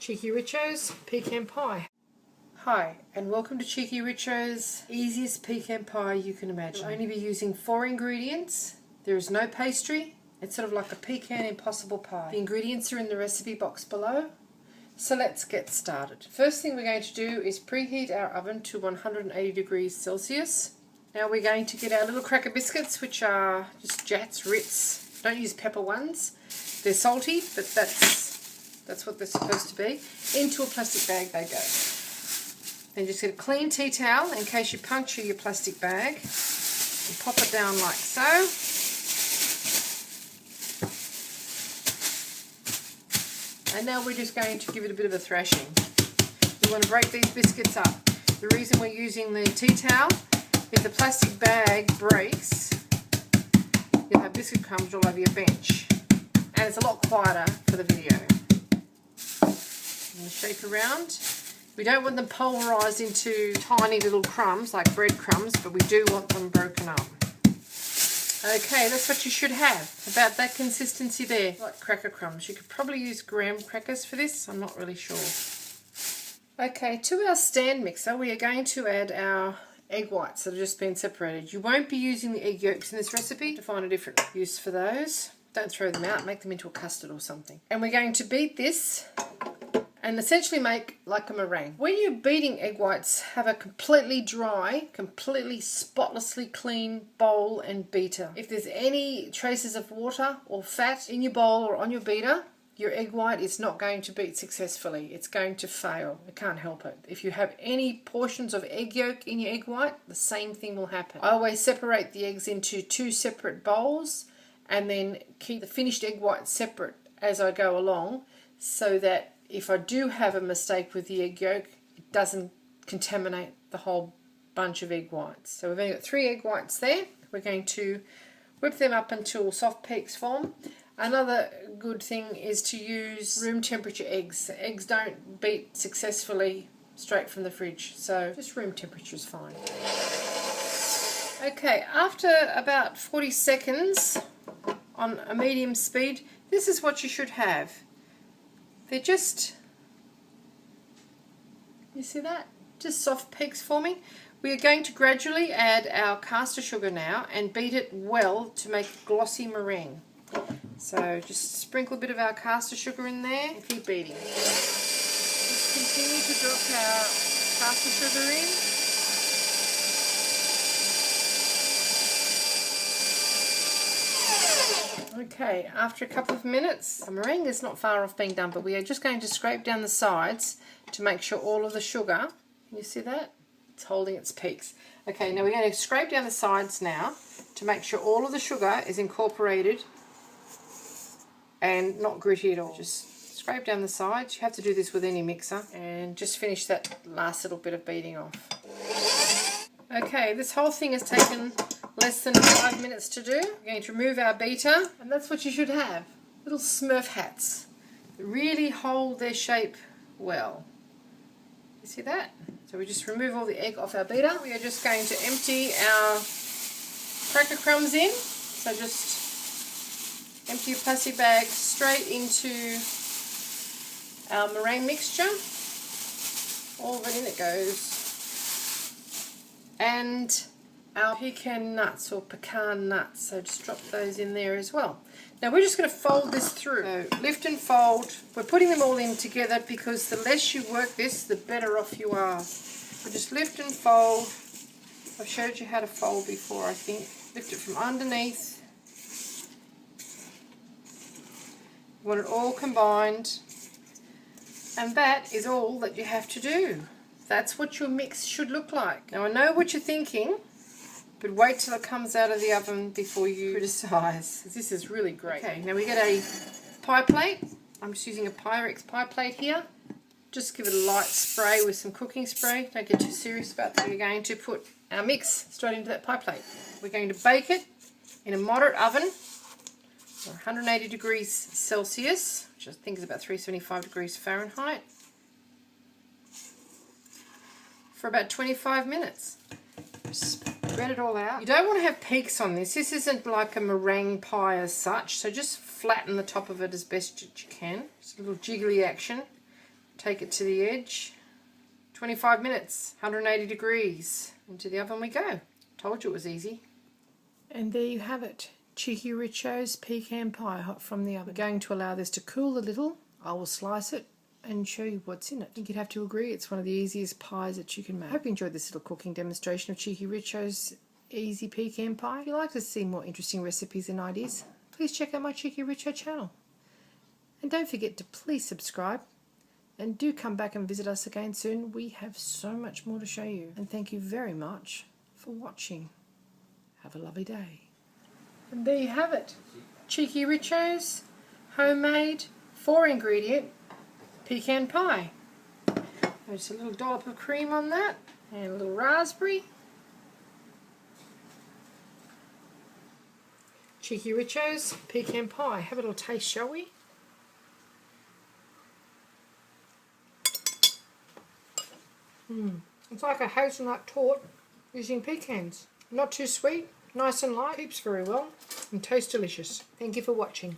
Cheekyricho's Pecan Pie. Hi, and welcome to Cheekyricho's easiest pecan pie you can imagine. I'll only be using 4 ingredients. There is no pastry. It's sort of like a pecan impossible pie. The ingredients are in the recipe box below. So let's get started. First thing we're going to do is preheat our oven to 180 degrees Celsius. Now we're going to get our little cracker biscuits, which are just Jatz, Ritz. Don't use pepper ones. They're salty, but that's what they're supposed to be. Into a plastic bag they go. Then just get a clean tea towel in case you puncture your plastic bag. And pop it down like so. And now we're just going to give it a bit of a thrashing. You want to break these biscuits up. The reason we're using the tea towel, if the plastic bag breaks, you'll have biscuit crumbs all over your bench. And it's a lot quieter for the video. I'm going to shake around. We don't want them pulverised into tiny little crumbs like bread crumbs, but we do want them broken up. Okay, that's what you should have, about that consistency there, like cracker crumbs. You could probably use graham crackers for this, I'm not really sure. Okay, to our stand mixer we are going to add our egg whites that have just been separated. You won't be using the egg yolks in this recipe. To find a different use for those. Don't throw them out, make them into a custard or something. And we're going to beat this and essentially make like a meringue. When you're beating egg whites, have a completely dry, completely spotlessly clean bowl and beater. If there's any traces of water or fat in your bowl or on your beater, your egg white is not going to beat successfully. It's going to fail. It can't help it. If you have any portions of egg yolk in your egg white, the same thing will happen. I always separate the eggs into 2 separate bowls and then keep the finished egg white separate as I go along, so that if I do have a mistake with the egg yolk, it doesn't contaminate the whole bunch of egg whites. So we've only got 3 egg whites there. We're going to whip them up until soft peaks form. Another good thing is to use room temperature eggs. Eggs don't beat successfully straight from the fridge, so just room temperature is fine. Okay, after about 40 seconds on a medium speed, this is what you should have. They're just, you see that? Just soft peaks forming. We are going to gradually add our caster sugar now and beat it well to make a glossy meringue. So just sprinkle a bit of our caster sugar in there and keep beating. Just continue to drop our caster sugar in. Okay, after a couple of minutes, the meringue is not far off being done, but we are just going to scrape down the sides to make sure all of the sugar, can you see that? It's holding its peaks. Okay, now we're going to scrape down the sides now to make sure all of the sugar is incorporated and not gritty at all. Just scrape down the sides. You have to do this with any mixer, and just finish that last little bit of beating off. Okay, this whole thing has taken less than 5 minutes to do. We're going to remove our beater, and that's what you should have. Little Smurf hats that really hold their shape well. You see that? So we just remove all the egg off our beater. We are just going to empty our cracker crumbs in. So just empty your plastic bag straight into our meringue mixture. All of it in it goes. And our pecan nuts or pecan nuts, so just drop those in there as well. Now we're just going to fold this through. So lift and fold. We're putting them all in together because the less you work this, the better off you are. So just lift and fold. I've showed you how to fold before, I think. Lift it from underneath. You want it all combined. And that is all that you have to do. That's what your mix should look like. Now I know what you're thinking, but wait till it comes out of the oven before you criticise. This is really great. Okay, now we get a pie plate. I'm just using a Pyrex pie plate here. Just give it a light spray with some cooking spray. Don't get too serious about that. We're going to put our mix straight into that pie plate. We're going to bake it in a moderate oven, 180 degrees Celsius, which I think is about 375 degrees Fahrenheit, for about 25 minutes. Spread it all out. You don't want to have peaks on this. This isn't like a meringue pie as such, so just flatten the top of it as best you can. Just a little jiggly action Take it to the edge. 25 minutes, 180 degrees. Into the oven we go. Told you it was easy. And there you have it. Cheekyricho's pecan pie hot from the oven. We're going to allow this to cool a little. I will slice it and show you what's in it. I think you'd have to agree it's one of the easiest pies that you can make. I hope you enjoyed this little cooking demonstration of Cheekyricho's Easy Pecan Pie. If you'd like to see more interesting recipes and ideas, please check out my Cheekyricho channel. And don't forget to please subscribe. And do come back and visit us again soon. We have so much more to show you. And thank you very much for watching. Have a lovely day. And there you have it. Cheekyricho's homemade 4-ingredient pecan pie. There's a little dollop of cream on that. And a little raspberry. Cheekyricho's pecan pie. Have a little taste, shall we? It's like a hazelnut torte using pecans. Not too sweet, nice and light, keeps very well, and tastes delicious. Thank you for watching.